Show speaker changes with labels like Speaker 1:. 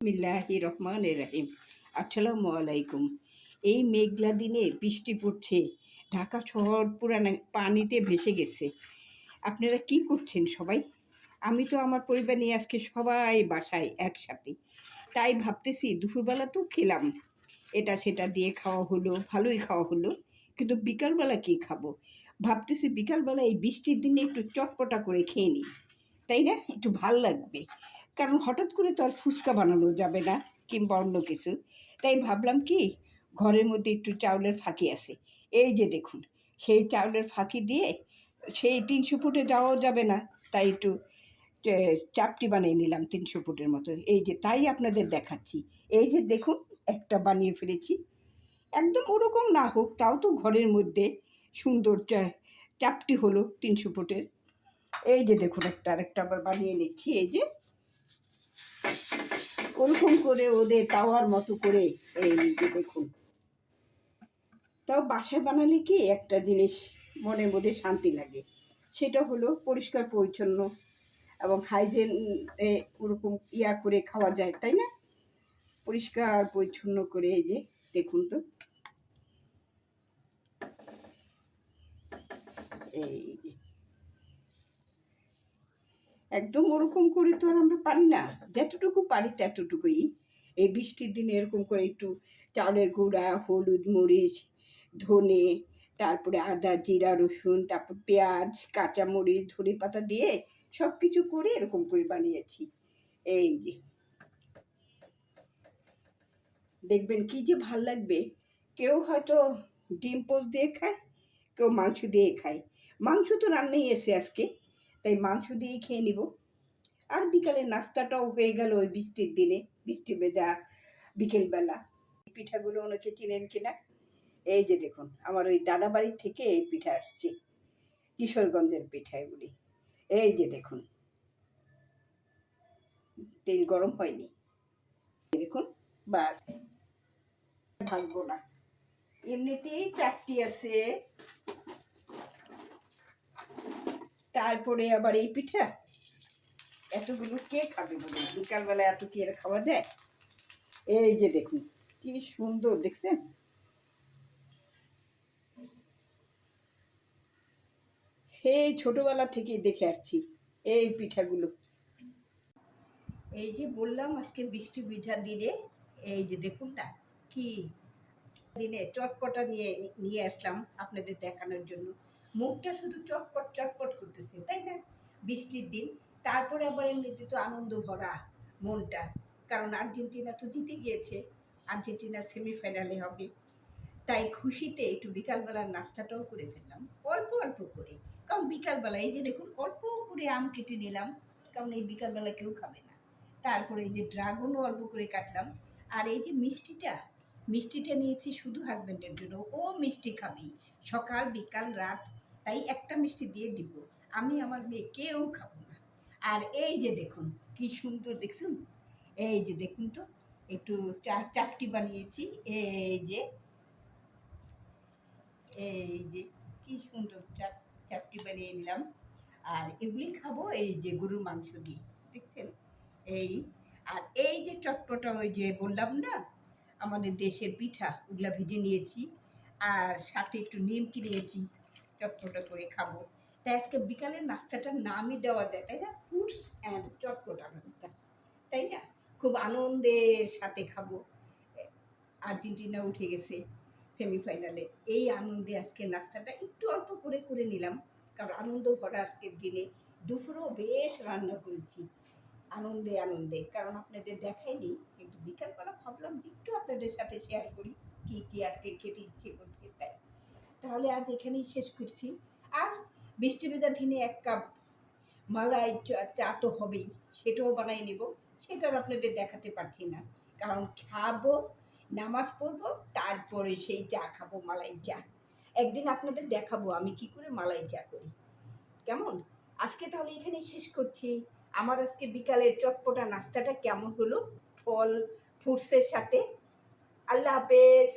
Speaker 1: বিসমিল্লাহির রহমানির রহিম। আসসালামু আলাইকুম। এই মেঘলা দিনে বৃষ্টি পড়ছে, ঢাকা শহর পুরানো পানিতে ভেসে গেছে। আপনারা কি করছেন সবাই? আমি তো আমার পরিবার নিয়ে আজকে সবাই বাসায় একসাথে, তাই ভাবতেছি দুপুরবেলা তো খেলাম, এটা সেটা দিয়ে খাওয়া হলো, ভালোই খাওয়া হলো, কিন্তু বিকালবেলা কি খাবো? ভাবতেছি বিকালবেলা এই বৃষ্টির দিনে একটু চটপটা করে খেয়ে নিই, তাই না? একটু ভাল লাগবে, কারণ হঠাৎ করে তো আর ফুচকা বানানো যাবে না কিংবা অন্য কিছু। তাই ভাবলাম কি, ঘরের মধ্যে একটু চাউলের ফাঁকি আছে, এই যে দেখুন, সেই চাউলের ফাঁকি দিয়ে সেই 300 ফুটে যাওয়াও যাবে না, তাই একটু চাপটি বানিয়ে নিলাম 300 ফুটের মতো। এই যে তাই আপনাদের দেখাচ্ছি, এই যে দেখুন একটা বানিয়ে ফেলেছি। একদম ওরকম না হোক, তাও তো ঘরের মধ্যে সুন্দর চাপটি হলো 300 ফুটের। এই যে দেখুন আরেকটা আবার বানিয়ে নিচ্ছি, এই যে ওরকম করে ওদের তাওয়ার মতো করে। এই যে দেখুন, তাও বাসায় বানালে কি একটা জিনিস মনের মধ্যে শান্তি লাগে, সেটা হলো পরিষ্কার পরিচ্ছন্ন এবং হাইজেন ওরকম করে খাওয়া যায়, তাই না? পরিষ্কার পরিচ্ছন্ন করে। এই যে দেখুন তো, এই যে একদম ওরকম করে তো আর আমরা পারি না, যতটুকু পারি ততটুকুই। এই বৃষ্টির দিনে এরকম করে একটু চাউলের গুঁড়া, হলুদ, মরিচ, ধনে, তারপরে আদা, জিরা, রসুন, তারপর পেঁয়াজ, কাঁচামরিচ, ধনে পাতা দিয়ে সব কিছু করে এরকম করে বানিয়েছি। এই যে দেখবেন কি যে ভাল লাগবে। কেউ হয়তো ডিম পোচ দিয়ে খায়, কেউ মাংস দিয়ে খায়। মাংস তো রান্নাই এসে আজকে, তাই মাংস দিয়েই খেয়ে নিব। আর বিকালের নাস্তাটাও হয়ে গেল ওই বৃষ্টির দিনে, বৃষ্টি ভেজা বিকেলবেলা। পিঠাগুলো অনেকে চিনেন কিনা, এই যে দেখুন আমার ওই দাদা বাড়ির থেকে এই পিঠা আসছে, কিশোরগঞ্জের পিঠা এগুলি। এই যে দেখুন, তেল গরম হয়নি, দেখুন, বাস ভাজবো না, এমনিতেই চারটি আছে, তারপরে আবার এই পিঠা এতগুলো কে খাবে বলে, বিকালবেলা এত কি এর খাওয়া যায়? এই যে দেখুন কি সুন্দর, দেখছেন? সেই ছোটবেলা থেকেই দেখে আসছি এই পিঠাগুলো। এই যে বললাম আজকে বৃষ্টি ভিজা দিনে, এই যে দেখুন না কি দিনে চটপটা নিয়ে নিয়ে আসলাম আপনাদের দেখানোর জন্য। মুখটা শুধু চটপট চটপট করতেছে, তাই না? বৃষ্টির দিন, তারপরে আবার এমনিতে তো আনন্দ ভরা মনটা, কারণ আর্জেন্টিনা তো জিতে গিয়েছে, আর্জেন্টিনা সেমিফাইনালে হবে। তাই খুশিতে একটু বিকালবেলার নাস্তাটাও করে ফেললাম, অল্প অল্প করে। কারণ বিকালবেলা এই যে দেখুন অল্প করে আম কেটে নিলাম, কারণ এই বিকালবেলা কেউ খাবে না। তারপরে এই যে ড্রাগনও অল্প করে কাটলাম। আর এই যে মিষ্টিটা নিয়েছি শুধু হাজব্যান্ডের জন্য, ও মিষ্টি খাবেই সকাল বিকাল রাত, তাই একটা মিষ্টি দিয়ে দিব। আমি আমার মেয়ে কেউ খাবো না। আর এই যে দেখুন কি সুন্দর, দেখছুন? এই যে দেখুন তো, একটু চাপটি বানিয়েছি, এই যে এই যে কি সুন্দর চাপটি বানিয়ে নিলাম। আর এগুলি খাবো এই যে গরুর মাংস দিয়ে, দেখছেন? এই আর এই যে চটপটা ওই যে বললাম না আমাদের দেশের পিঠা, ওগুলা ভেজে নিয়েছি, আর সাথে একটু নিমকি নিয়েছি, চটপটা করে খাবো। তাই আজকে বিকালের নাস্তাটার নামই দেওয়া যায়, তাই না? ফ্রুটস অ্যান্ড চটপটা নাস্তা, তাই না? খুব আনন্দের সাথে খাবো। আর্জেন্টিনা উঠে গেছে সেমিফাইনালে, এই আনন্দে আজকে নাস্তাটা একটু অল্প করে করে নিলাম, কারণ আনন্দ ভরা আজকের দিনে। দুপুরেও বেশ রান্না করেছি আনন্দে আনন্দে, কারণ আপনাদের দেখাইনি, কিন্তু বিকালবেলা ভাবলাম একটু আপনাদের সাথে শেয়ার করি কি কি আজকে খেতে ইচ্ছে করছে। তাই তাহলে আজ এখানেই শেষ করছি। আর বৃষ্টি ভেজা দিনে 1 কাপ মালাই চা তো হবেই, সেটাও বানাই নেব। সেটা আপনাদের দেখাতে পারছি না, কারণ খাবো, নামাজ পড়বো, তারপরে সেই চা খাবো, মালাই চা। একদিন আপনাদের দেখাবো আমি কি করে মালাই চা করি, কেমন? আজকে তাহলে এখানেই শেষ করছি। আমার আজকে বিকালের চটপটা নাস্তাটা কেমন হলো, ফল ফ্রুটসের সাথে। আল্লাহ হাফেজ।